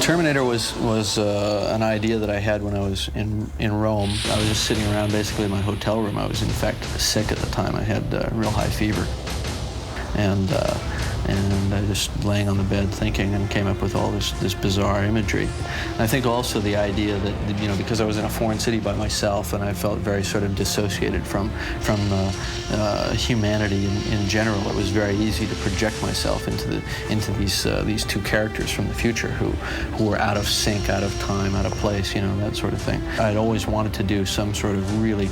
Terminator was an idea that I had when I was in Rome. I was just sitting around basically in my hotel room. I was in fact sick at the time. I had real high fever, and I just laying on the bed thinking, and came up with all this bizarre imagery. And I think also the idea that, you know, because I was in a foreign city by myself, and I felt very sort of dissociated from humanity in general, it was very easy to project myself into these two characters from the future who were out of sync, out of time, out of place, you know, that sort of thing. I'd always wanted to do some sort of really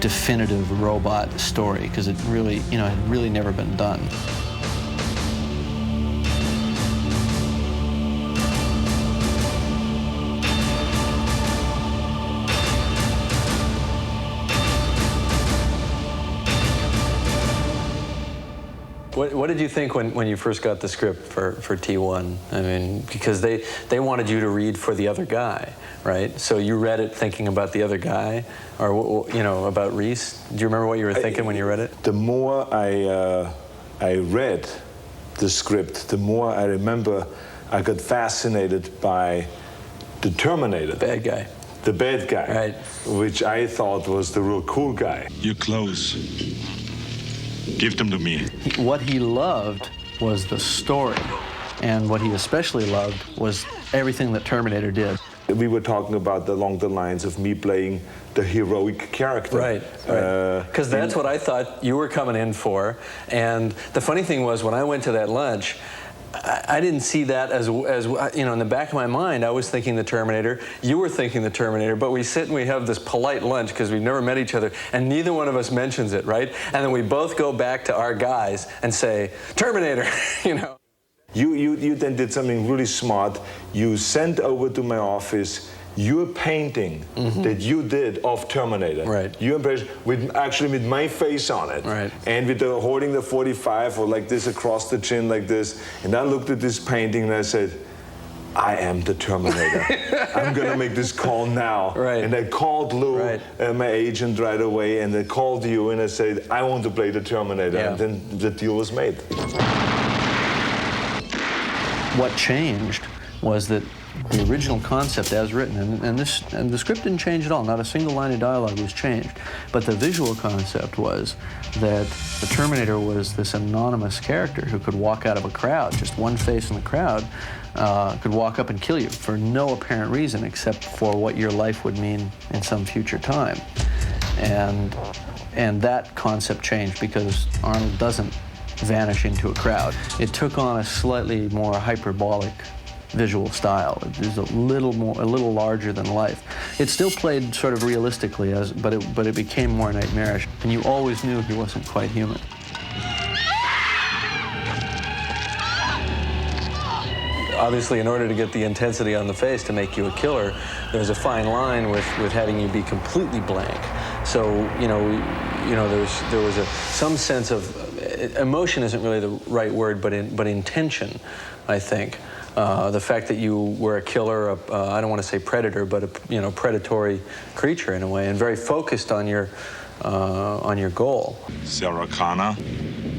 definitive robot story, because it really, you know, had really never been done. What did you think when you first got the script for T1? I mean, because they wanted you to read for the other guy, right? So you read it thinking about the other guy, or, you know, about Reese? Do you remember what you were thinking when you read it? The more I read the script, the more I remember I got fascinated by the Terminator. Bad guy. The bad guy, right? Which I thought was the real cool guy. Your clothes. Give them to me. What he loved was the story, and what he especially loved was everything that Terminator did. We were talking about along the lines of me playing the heroic character. Right, because that's what I thought you were coming in for. And the funny thing was, when I went to that lunch, I didn't see that as, you know, in the back of my mind, I was thinking the Terminator, you were thinking the Terminator, but we sit and we have this polite lunch because we've never met each other, and neither one of us mentions it, right? And then we both go back to our guys and say, Terminator, you know. You then did something really smart. You sent over to my office your painting that you did of Terminator. Right. You embraced actually with my face on it. Right. And with the holding the 45 or like this across the chin like this. And I looked at this painting and I said, I am the Terminator. I'm gonna make this call now. Right. And I called Lou, my agent, right away, and I called you and I said, I want to play the Terminator. Yeah. And then the deal was made. What changed was that the original concept as written, and the script didn't change at all, not a single line of dialogue was changed, but the visual concept was that the Terminator was this anonymous character who could walk out of a crowd, just one face in the crowd, could walk up and kill you for no apparent reason except for what your life would mean in some future time. And that concept changed because Arnold doesn't vanish into a crowd. It took on a slightly more hyperbolic visual style. It was a little larger than life. It still played sort of realistically, but it became more nightmarish, and you always knew he wasn't quite human. Obviously, in order to get the intensity on the face to make you a killer, there's a fine line with having you be completely blank. So, there was some sense of emotion isn't really the right word, but intention, I think. The fact that you were a killer, I don't want to say predator, but a predatory creature in a way, and very focused on your goal. Sarah Connor?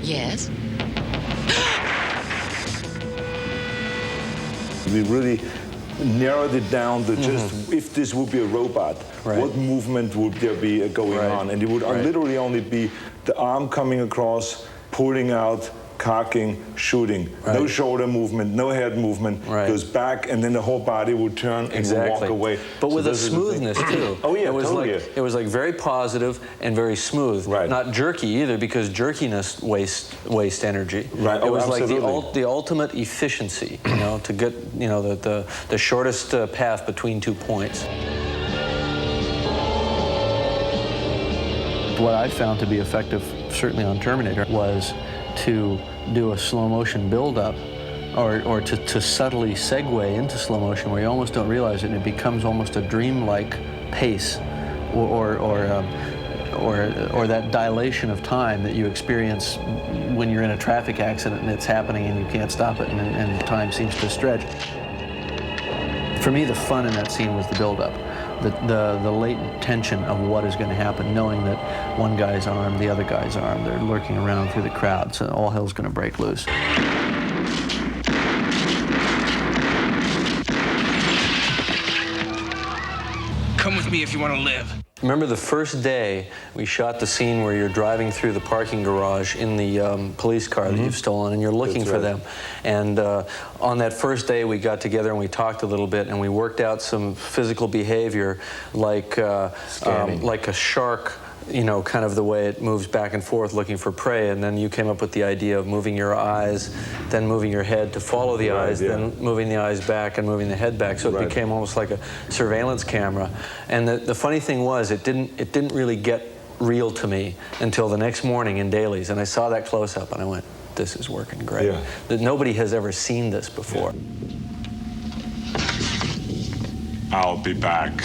Yes? We really narrowed it down to just if this would be a robot, what movement would there be going on? And it would literally only be the arm coming across, pulling out, cocking, shooting. No shoulder movement, no head movement. Goes back, and then the whole body would turn and walk away. But with a smoothness too. Oh yeah, it was like very positive and very smooth. Not jerky either, because jerkiness wastes energy. It was like the ultimate efficiency, to get the shortest path between 2 points. What I found to be effective, certainly on Terminator, was to do a slow motion build-up, or to subtly segue into slow motion where you almost don't realize it, and it becomes almost a dreamlike pace, or that dilation of time that you experience when you're in a traffic accident and it's happening and you can't stop it, and time seems to stretch. For me, the fun in that scene was the build-up. The latent tension of what is going to happen, knowing that one guy's armed, the other guy's armed, they're lurking around through the crowd, so all hell's going to break loose. Come with me if you want to live. Remember the first day we shot the scene where you're driving through the parking garage in the police car that you've stolen, and you're looking for them. And on that first day we got together and we talked a little bit, and we worked out some physical behavior like a shark, you know, kind of the way it moves back and forth looking for prey. And then you came up with the idea of moving your eyes, then moving your head to follow the eyes, then moving the eyes back and moving the head back. So it became almost like a surveillance camera. And the funny thing was, it didn't really get real to me until the next morning in dailies. And I saw that close-up and I went, this is working great. Yeah. That nobody has ever seen this before. I'll be back.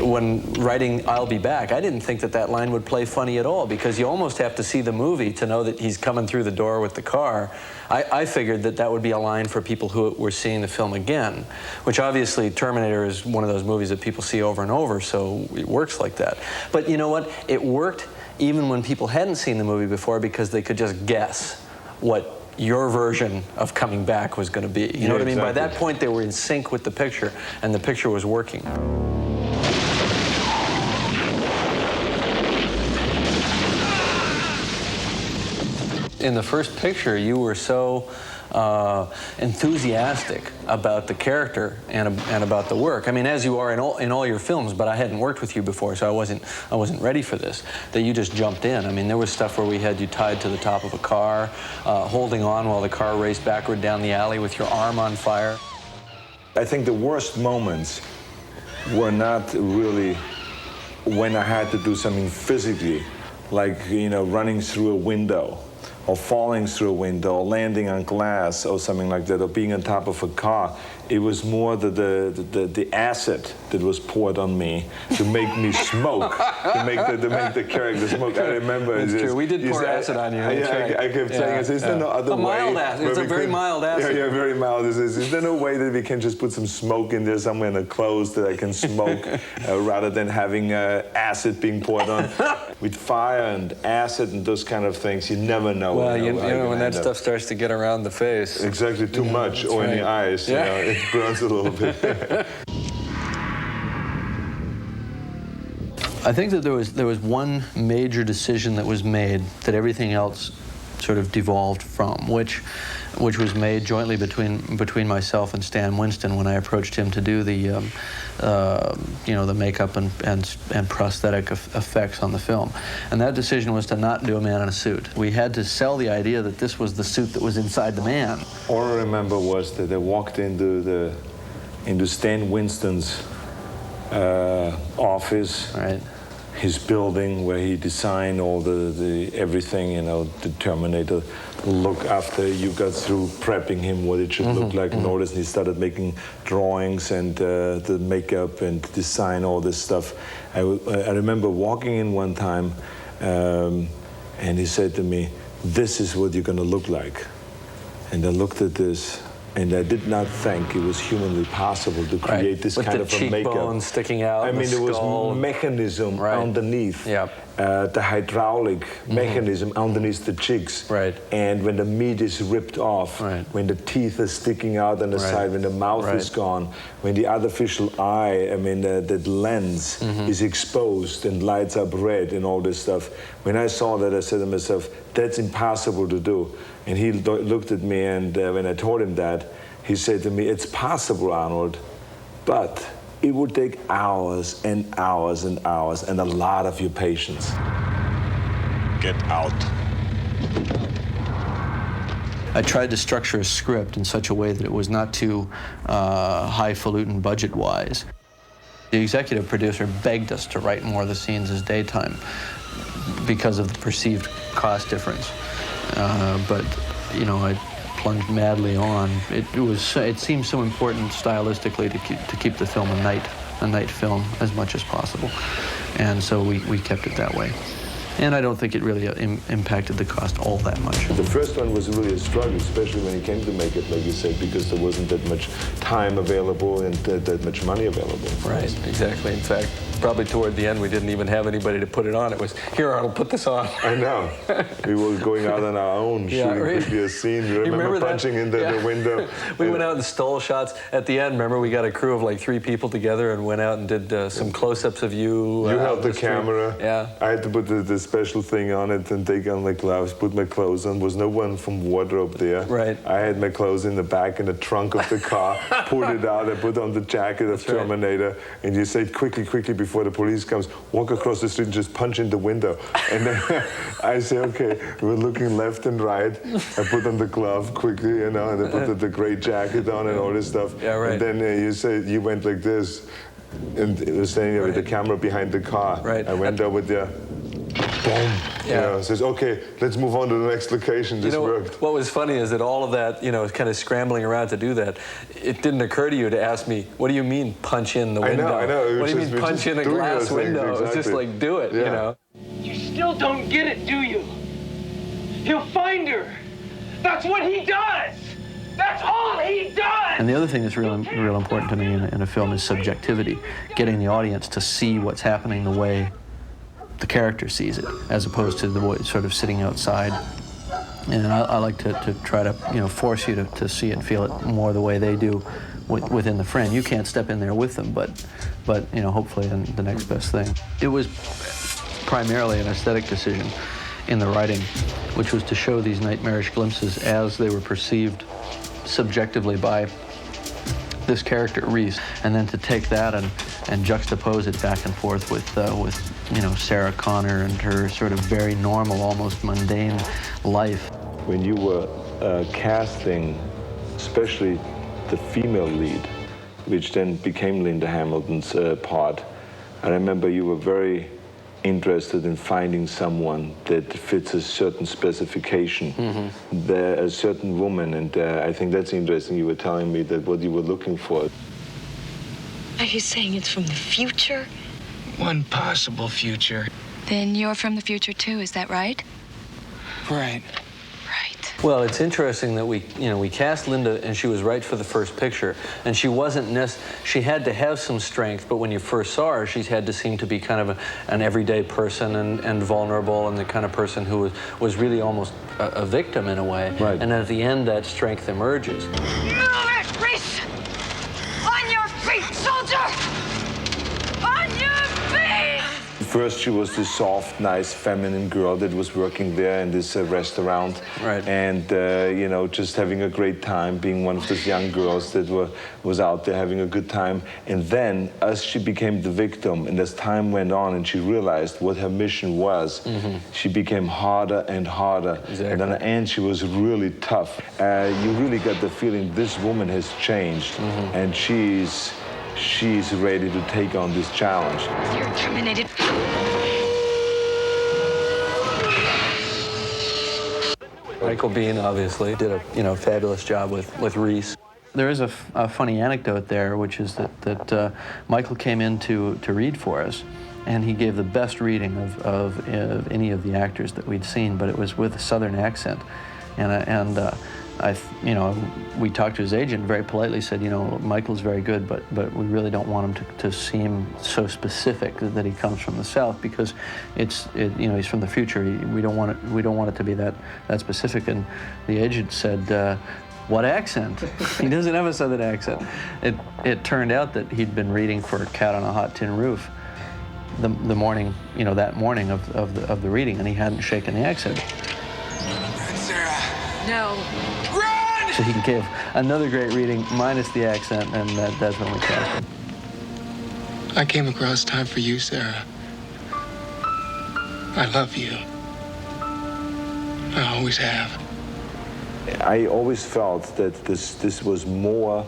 When writing I'll Be Back, I didn't think that that line would play funny at all, because you almost have to see the movie to know that he's coming through the door with the car. I figured that that would be a line for people who were seeing the film again, which obviously Terminator is one of those movies that people see over and over, so it works like that. But you know what? It worked even when people hadn't seen the movie before, because they could just guess what your version of coming back was going to be. You know what I mean? By that point, they were in sync with the picture, and the picture was working. In the first picture, you were so enthusiastic about the character and about the work. I mean, as you are in all your films, but I hadn't worked with you before, so I wasn't ready for this. That you just jumped in. I mean, there was stuff where we had you tied to the top of a car, holding on while the car raced backward down the alley with your arm on fire. I think the worst moments were not really when I had to do something physically, like, you know, running through a window, or falling through a window, or landing on glass, or something like that, or being on top of a car. It was more the acid that was poured on me to make me smoke, to make the character smoke. I remember. That's true. We did pour acid on you. I kept saying, is there no other way? Mild acid. It's a very mild acid. Yeah, very mild. Is there no way that we can just put some smoke in there somewhere in the clothes that I can smoke, rather than having acid being poured on? With fire and acid and those kind of things, you never know. Well, you know when that stuff starts to get around the face. Exactly, too much, or in the eyes. You know, it burns a little bit. I think that there was one major decision that was made that everything else sort of devolved from, which was made jointly between myself and Stan Winston when I approached him to do the you know, the makeup and prosthetic effects on the film. And that decision was to not do a man in a suit. We had to sell the idea that this was the suit that was inside the man. All I remember was that I walked into Stan Winston's office, right, his building where he designed all the everything, you know, the Terminator look after you got through prepping him what it should look like and all this, and he started making drawings and the makeup and design, all this stuff. I remember walking in one time and he said to me, "This is what you're going to look like." And I looked at this, and I did not think it was humanly possible to create this kind of a makeup. With the cheekbones sticking out. I mean, there was mechanism underneath. Yep. The hydraulic mechanism underneath the cheeks. Right. And when the meat is ripped off, when the teeth are sticking out on the side, when the mouth is gone, when the artificial eye, I mean, that lens is exposed and lights up red and all this stuff. When I saw that, I said to myself, that's impossible to do. And he looked at me, and when I told him that, he said to me, "It's possible, Arnold, but it would take hours and hours and hours and a lot of your patience." Get out. I tried to structure a script in such a way that it was not too highfalutin budget-wise. The executive producer begged us to write more of the scenes as daytime because of the perceived cost difference. But you know, I plunged madly on. It seemed so important stylistically to keep the film a night film as much as possible, and so we kept it that way. And I don't think it really impacted the cost all that much. The first one was really a struggle, especially when it came to make it, like you said, because there wasn't that much time available and that much money available. Right, exactly. In fact, probably toward the end we didn't even have anybody to put it on. It was, here, Arnold, put this on. I know. We were going out on our own, shooting quickly a scene. You remember punching into the window? We went out and stole shots. At the end, remember, we got a crew of like 3 people together and went out and did some close-ups of you. You held the camera. Yeah. I had to put the special thing on it and take on my gloves, put my clothes on. There was no one from wardrobe there. Right. I had my clothes in the back in the trunk of the car, pulled it out, I put on the jacket of Terminator, and you said quickly before the police comes, walk across the street and just punch in the window. And then I say, okay, we're looking left and right. I put on the glove quickly, you know, and I put the gray jacket on and all this stuff. Yeah, right. And then you said you went like this, and it was standing there with the camera behind the car. Right. I went over there, boom. Yeah. You know, says, okay, let's move on to the next location. This worked. What was funny is that all of that, you know, kind of scrambling around to do that, it didn't occur to you to ask me, what do you mean punch in the window? I know. What do you mean punch in a glass window? Exactly. It's just like, do it, you know. You still don't get it, do you? He'll find her. That's what he does. That's all he does. And the other thing that's real important to me in a film is subjectivity, getting the audience to see what's happening the way the character sees it, as opposed to the way it's sort of sitting outside. And I like to try to, you know, force you to see it and feel it more the way they do within the frame. You can't step in there with them, but you know, hopefully the next best thing. It was primarily an aesthetic decision in the writing, which was to show these nightmarish glimpses as they were perceived subjectively by this character, Reese, and then to take that and juxtapose it back and forth with you know, Sarah Connor and her sort of very normal, almost mundane life. When you were casting, especially the female lead, which then became Linda Hamilton's part, I remember you were very interested in finding someone that fits a certain specification, a certain woman, and I think that's interesting. You were telling me that what you were looking for. Are you saying it's from the future? One possible future. Then you're from the future too, is that right? Right. Right. Well, it's interesting that we cast Linda and she was right for the first picture, and she wasn't she had to have some strength, but when you first saw her, she had to seem to be kind of an everyday person and vulnerable, and the kind of person who was really almost a victim in a way. Right. And at the end, that strength emerges. Move it, Reese! On your feet, soldier! On your feet! First, she was this soft, nice, feminine girl that was working there in this restaurant. Right. And, you know, just having a great time, being one of those young girls that was out there having a good time. And then, as she became the victim, and as time went on and she realized what her mission was, she became harder and harder. Exactly. And in the end, she was really tough. You really got the feeling this woman has changed, and she's ready to take on this challenge. You're terminated. Michael Biehn obviously did a fabulous job with Reese. There is a funny anecdote there, which is that Michael came in to read for us, and he gave the best reading of any of the actors that we'd seen, but it was with a Southern accent, we talked to his agent, very politely said, you know, Michael's very good, but we really don't want him to seem so specific that he comes from the South, because you know, he's from the future. We don't want it to be that specific. And the agent said, what accent? He doesn't have a Southern accent. It turned out that he'd been reading for Cat on a Hot Tin Roof the morning, you know, that morning of the reading, and he hadn't shaken the accent. No. So he gave another great reading, minus the accent, and that's when we cast him. I came across time for you, Sarah. I love you. I always have. I always felt that this was more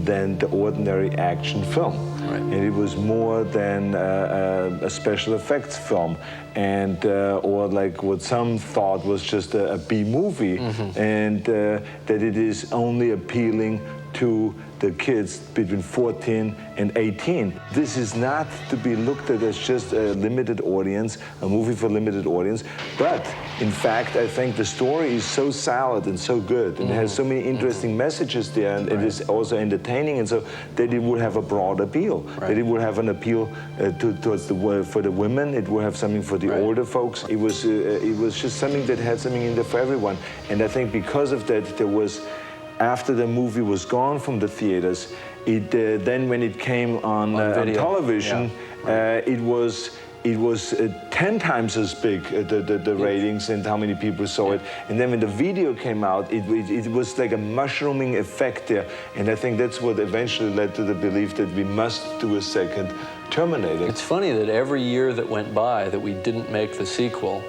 than the ordinary action film. Right. And it was more than a special effects film, and or like what some thought was just a B movie, and that it is only appealing to the kids between 14 and 18. This is not to be looked at as just a limited audience, a movie for limited audience, but in fact, I think the story is so solid and so good, and it has so many interesting messages there, and it is also entertaining, and so that it would have a broad appeal. That it would have an appeal towards for the women. It would have something for the older folks. It was just something that had something in there for everyone, and I think because of that, there was. After the movie was gone from the theaters, then when it came on television, it was 10 times as big, the ratings and how many people saw it. And then when the video came out, it was like a mushrooming effect there. And I think that's what eventually led to the belief that we must do a second Terminator. It's funny that every year that went by that we didn't make the sequel,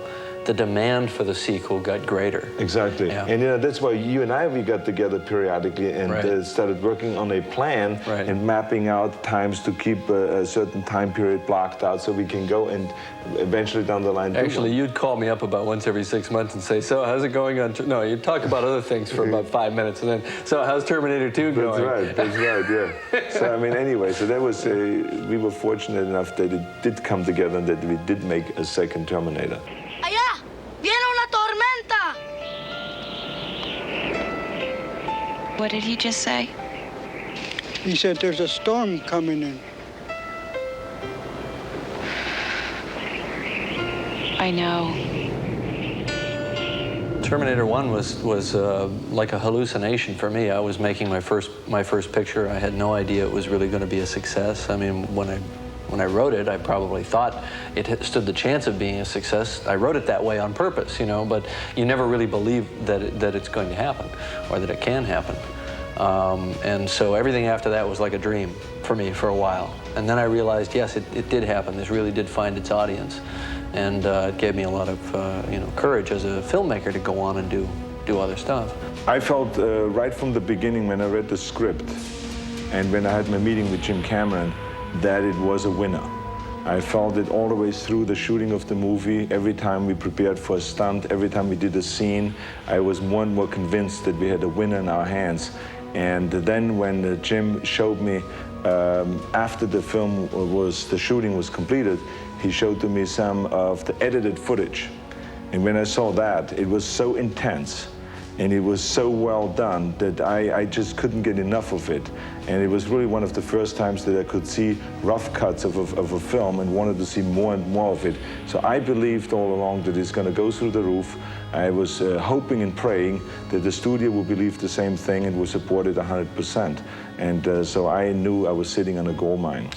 the demand for the sequel got greater. Exactly. Yeah. And that's why you and we got together periodically and started working on a plan and mapping out times to keep a certain time period blocked out so we can go and eventually down the line. Actually, you'd call me up about once every 6 months and say, so how's it going on? No, you'd talk about other things for about 5 minutes and then, so how's Terminator 2 going? That's right, yeah. So I mean, anyway, so that was, we were fortunate enough that it did come together and that we did make a second Terminator. Allá, viene una tormenta. What did he just say? He said there's a storm coming in. I know. Terminator 1 was like a hallucination for me. I was making my first picture. I had no idea it was really going to be a success. I mean, when I wrote it, I probably thought it stood the chance of being a success. I wrote it that way on purpose, but you never really believe that it's going to happen or that it can happen. And so everything after that was like a dream for me for a while. And then I realized, yes, it did happen. This really did find its audience. And it gave me a lot of courage as a filmmaker to go on and do other stuff. I felt right from the beginning when I read the script and when I had my meeting with Jim Cameron that it was a winner. I felt it all the way through the shooting of the movie. Every time we prepared for a stunt, every time we did a scene, I was more and more convinced that we had a winner in our hands. And then when Jim showed me, after the shooting was completed, he showed to me some of the edited footage. And when I saw that, it was so intense and it was so well done that I just couldn't get enough of it. And it was really one of the first times that I could see rough cuts of a film and wanted to see more and more of it. So I believed all along that it's going to go through the roof. I was hoping and praying that the studio would believe the same thing and would support it 100%. And so I knew I was sitting on a gold mine.